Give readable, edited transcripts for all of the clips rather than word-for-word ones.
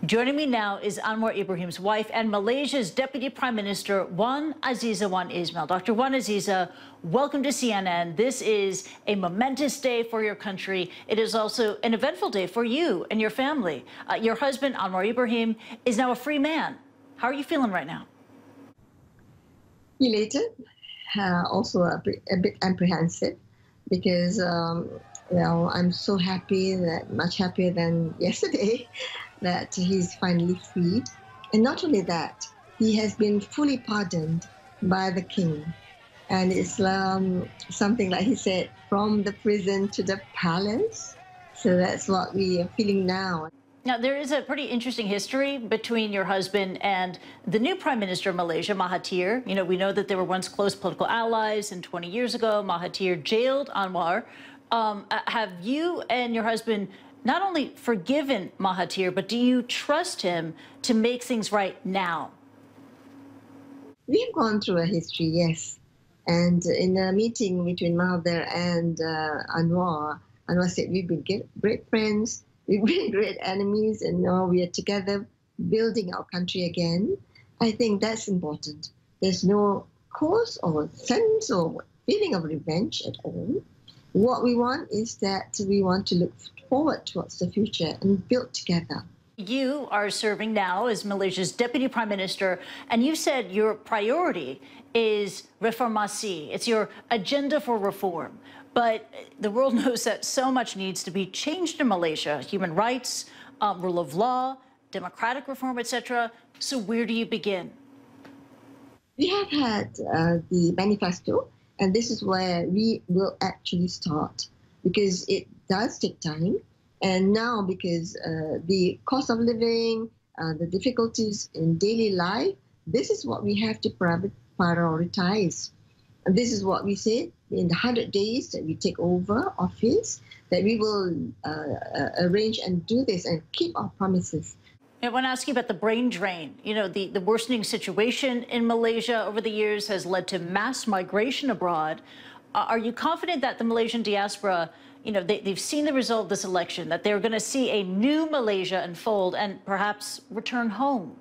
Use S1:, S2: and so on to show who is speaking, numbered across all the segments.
S1: Joining me now is Anwar Ibrahim's wife and Malaysia's Deputy Prime Minister, Wan Azizah Wan Ismail. Dr. Wan Azizah, welcome to CNN. This is a momentous day for your country. It is also an eventful day for you and your family. Your husband, Anwar Ibrahim, is now a free man. How are you feeling right now?
S2: Elated, also a bit apprehensive, because I'm so happy, that much happier than yesterday, that he's finally free. And not only that, he has been fully pardoned by the king. And it's something like he said, from the prison to the palace. So that's what we are feeling now.
S1: Now, there is a pretty interesting history between your husband and the new Prime Minister of Malaysia, Mahathir. You know, we know that they were once close political allies, and 20 years ago, Mahathir jailed Anwar. Have you and your husband not only forgiven Mahathir, but do you trust him to make things right now?
S2: We've gone through a history, yes. And in a meeting between Mahathir and Anwar said, we've been great friends. We've been great enemies, and now we are together building our country again. I think that's important. There's no cause or sense or feeling of revenge at all. What we want is that we want to look forward towards the future and build together.
S1: You are serving now as Malaysia's Deputy Prime Minister, and you said your priority is reformasi. It's your agenda for reform. But the world knows that so much needs to be changed in Malaysia: human rights, rule of law, democratic reform, etc. So where do you begin?
S2: We have had the manifesto, and this is where we will actually start, because it does take time. And now, because the cost of living, the difficulties in daily life, this is what we have to prioritize. And this is what we said in the 100 days that we take over office, that we will arrange and do this and keep our promises.
S1: I want to ask you about the brain drain. You know, the worsening situation in Malaysia over the years has led to mass migration abroad. Are you confident that the Malaysian diaspora, you know, they've seen the result of this election, that they're going to see a new Malaysia unfold and perhaps return home?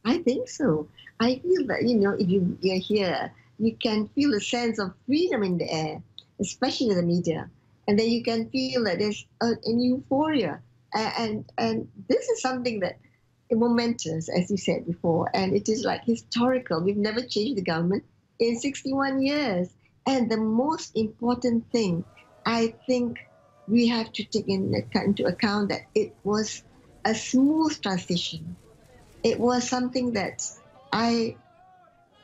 S2: I think so. I feel that, you know, if you're here, you can feel a sense of freedom in the air, especially in the media. And then you can feel that there's an euphoria. And this is something that is momentous, as you said before, and it is like historical. We've never changed the government in 61 years. And the most important thing, I think we have to take into account that it was a smooth transition. It was something that I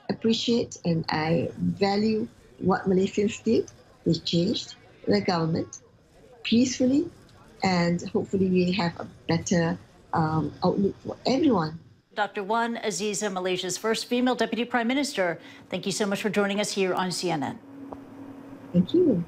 S2: appreciate and I value what Malaysians did. They changed the government peacefully, and hopefully we have a better outlook for everyone.
S1: Dr. Wan Azizah, Malaysia's first female Deputy Prime Minister, thank you so much for joining us here on CNN.
S2: Thank you.